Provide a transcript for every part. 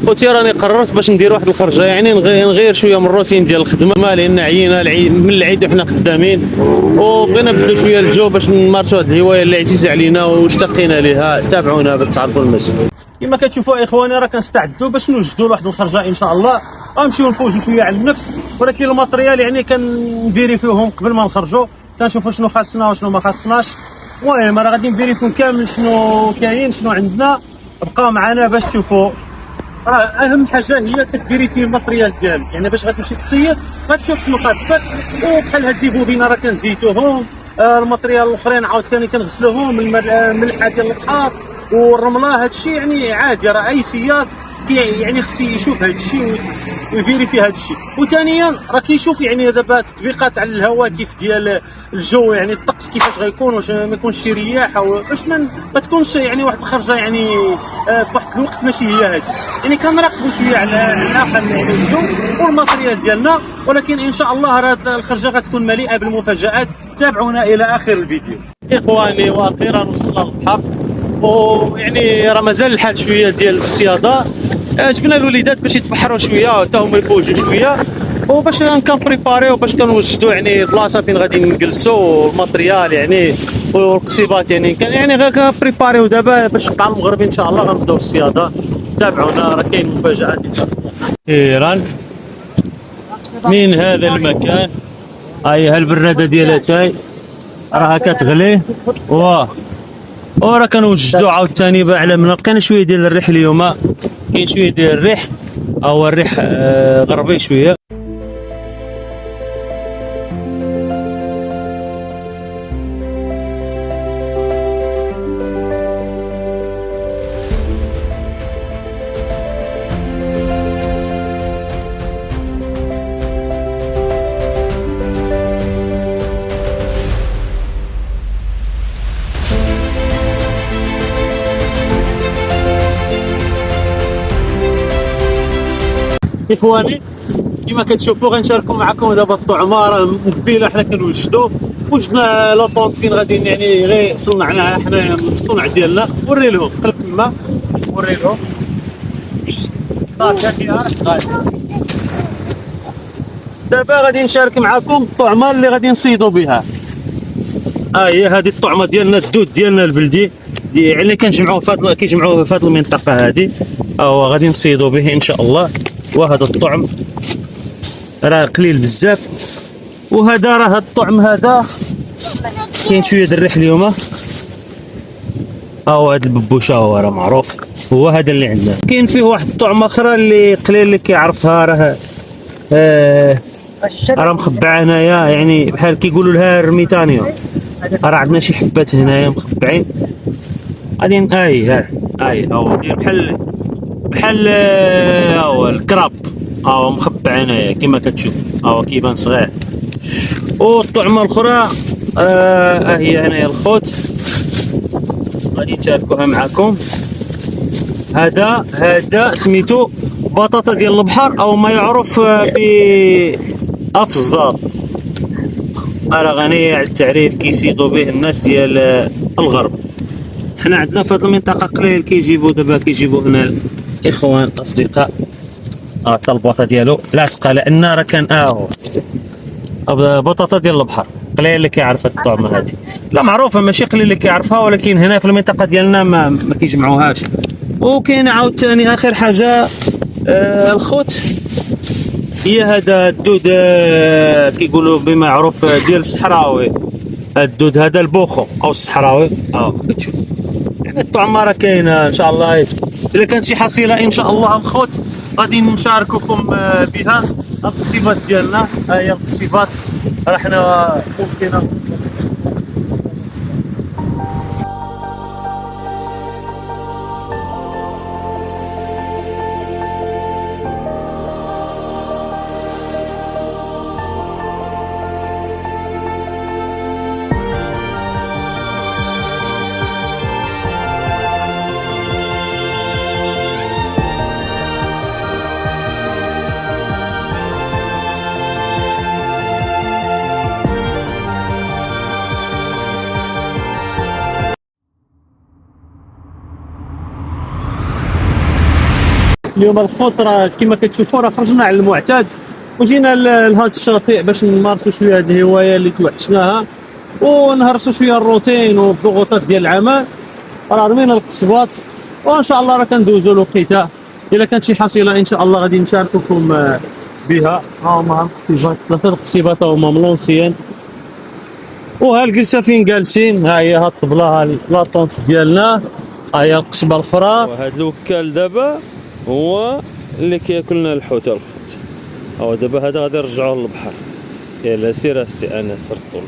خوتي راني قررت باش ندير واحد الخرجه، يعني نغير شويه من الروتين ديال الخدمه، لان عيينا من العيد وحنا خدامين، وبغينا نبدلو شويه الجو باش نمارسوا هذه الهوايه اللي عزيزه علينا واشتقينا ليها. تابعونا باش تعرفوا المسؤول. كما كتشوفوا اخواني راه كنستعدوا باش نوجدوا لواحد الخرجه ان شاء الله، غنمشيو نفوجوا شويه على النفس، ولكن الماتريال يعني كنفيريفيوهم قبل ما نخرجوا، كنشوفوا شنو خاصنا وشنو ما خاصناش. المهم راه غادي نفيريفيو كامل شنو كاين شنو عندنا. بقاو معنا باش تشوفوا. راه اهم حاجه هي كتفيريفي الماتريال ديالك، يعني باش غتمشي تصيد غتشوف شنو خاصك، وبحال هاد لي بوبينا راه كنزيتوهم. الماتريال الاخرين عاوتاني كنغسلوهم، الملحه ديال البحر والرمله، هادشي يعني عادي. راه اي صياد يعني خصو يشوف هادشي ويفيريفي هادشي. وثانيا راه كيشوف يعني دابا تطبيقات على الهواتف ديال الجو، يعني الطقس كيفاش غيكون، واش ما يكونش شي رياح، او باش ما تكونش يعني واحد الخرجه يعني في واحد الوقت ماشي هي هادي. يعني كنراقبوا شويه على الاقل يعني الجو والماتريال ديالنا، ولكن ان شاء الله راه الخرجه غتكون مليئه بالمفاجات. تابعونا الى اخر الفيديو. اخواني واخيرا وصلنا للبحر، ويعني راه مازال الحال شويه ديال الصياده. جبنا الوليدات باش يتبحروا شويه حتى هما يفوجوا شويه، وباش كنبريباريو باش كنوجدوا يعني بلاصه فين غادي نجلسوا الماتريال يعني والقصيبات، يعني كان يعني غير كنبريباريو دابا باش مع المغرب ان شاء الله غنبداو الصياده. تابعونا راه كاين مفاجات ان شاء الله. اخيرا من هذا المكان، هاي هالبراده ديال اتاي راها كتغلي، وراه كنوجدوا عاوتاني على كان شويه ديال الريح اليوم، كاين شويه ديال الريح، هو الريح غربي شويه. اخواني كما كتشوفوا غنشاركوا معكم دابا الطعمه، راه مقبيله حنا كنوجدوا، وجدنا لاطونط فين غادي يعني غير صنعناها حنا من الصنع ديالنا. وري لهم قلب تما، وري لهم دابا غادي نشارك معكم الطعمه اللي غادي نصيدوا بها. هي هذه الطعمه ديالنا، الدود ديالنا البلدي، يعني كيجمعوه في هذه المنطقه هذه، هو غادي نصيدوا به ان شاء الله. وهذا الطعم راه قليل بزاف، وهذا راه الطعم هذا كاين شويه ديال الريح اليوم. هو هذا الببوشه هو راه معروف، هو هذا اللي عندنا. كاين فيه واحد الطعمه اخرى اللي قليل اللي كيعرفها، راه مخبعه هنايا، يعني بحال كيقولوا لها الرميتانيوم. راه عندنا شي حبات هنايا مخبعين غادي هاي هو داير بحال هو الكراب، هو مخبع هنايا كما كتشوف، هو كيبان صغير. والطعمه الاخرى هي هنايا الخوت، غادي نشاركوها معكم. هذا سميتو بطاطا ديال البحر، او ما يعرف بافزدار. راه غنية على التعريف، كيصيدوا به الناس ديال الغرب. حنا عندنا في هذه المنطقه قليل كيجيبوا هنا الاخوان الاصدقاء. حتى البطاطا ديالو لاصقه، لان راه كان هو بطاطا ديال البحر. قليل اللي كيعرف الطعمه هذه، لا معروفه ماشي قليل اللي كيعرفها، ولكن هنا في المنطقه ديالنا ما كيجمعوهاش. وكاين عاوتاني اخر حاجه الخوت، هي هذا الدود كيقولوا بما معروف ديال الصحراوي. الدود هذا البوخو او الصحراوي، كتشوف يعني الطعمه راه كاينه ان شاء الله. الا كانت شي حصيله ان شاء الله الخوت غادي نشارككم بها. القصيبات ديالنا، هي القصيبات راه حنا ممكن اليوم الخوت راه كما كتشوفوا راه خرجنا على المعتاد وجينا لهذا الشاطئ باش نمارسوا شويه هذه الهوايه اللي توحشناها ونهرسوا شويه الروتين والضغوطات ديال العمل. راه رمينا القصبات وان شاء الله راه كندوزوا الوقيته. الا كانت شي حصيله ان شاء الله غادي نشارككم بها. ها هما القصيبات، ثلاثه القصيبات هما ملونسيين. وها الجلسه فين جالسين، ها هي ها الطبله، ها لاطونت ديالنا، ها هي القصبه الاخرى. وهذا الوكال دابا هو اللي كياكل لنا الحوت الخوت. هو دابا هذا غادي نرجعوه للبحر. يلا سير السي انس رطول.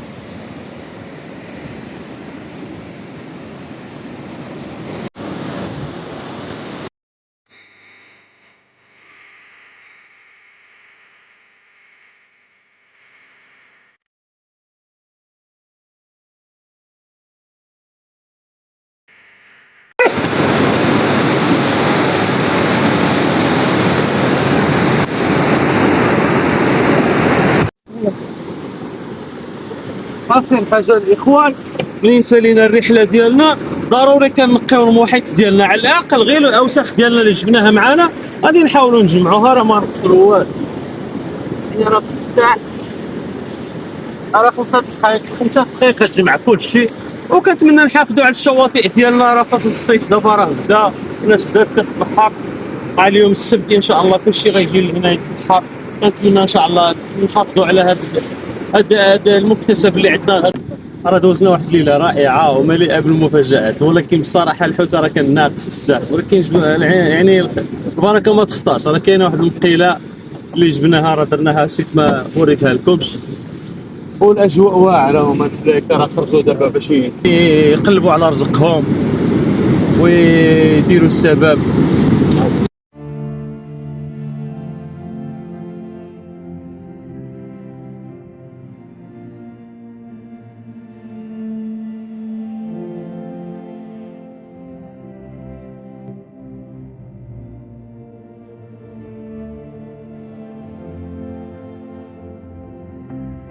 اخر حاجه الاخوان، ملي سالينا الرحله ديالنا ضروري كنقيو المحيط ديالنا، على الاقل غير الاوساخ ديالنا اللي جبناها معانا غادي نحاولوا نجمعوها. راه ما نقصروا والو، يعني راه في الساعه راه 5 دقائق تجمع كل شيء. وكنتمنى نحافظوا على الشواطئ ديالنا، راه فصل الصيف دابا راه بدا، الناس بدات كتبحر. مع اليوم السبت ان شاء الله كلشي غيجي لهنا يتبحر. كنتمنى ان شاء الله نحافظوا على هذا المكتسب اللي عندنا. راه دوزنا واحد الليله رائعه ومليئه بالمفاجات، ولكن بصراحه الحوت راه كان ناقص بزاف، ولكن يعني البركه ما تخطاش. راه كاينه واحد المقيله اللي جبناها راه درناها سيت ما وريتها لكمش. والاجواء واعره، هما الفلايكه راه خرجوا دابا باش يقلبوا على رزقهم ويديروا السبب.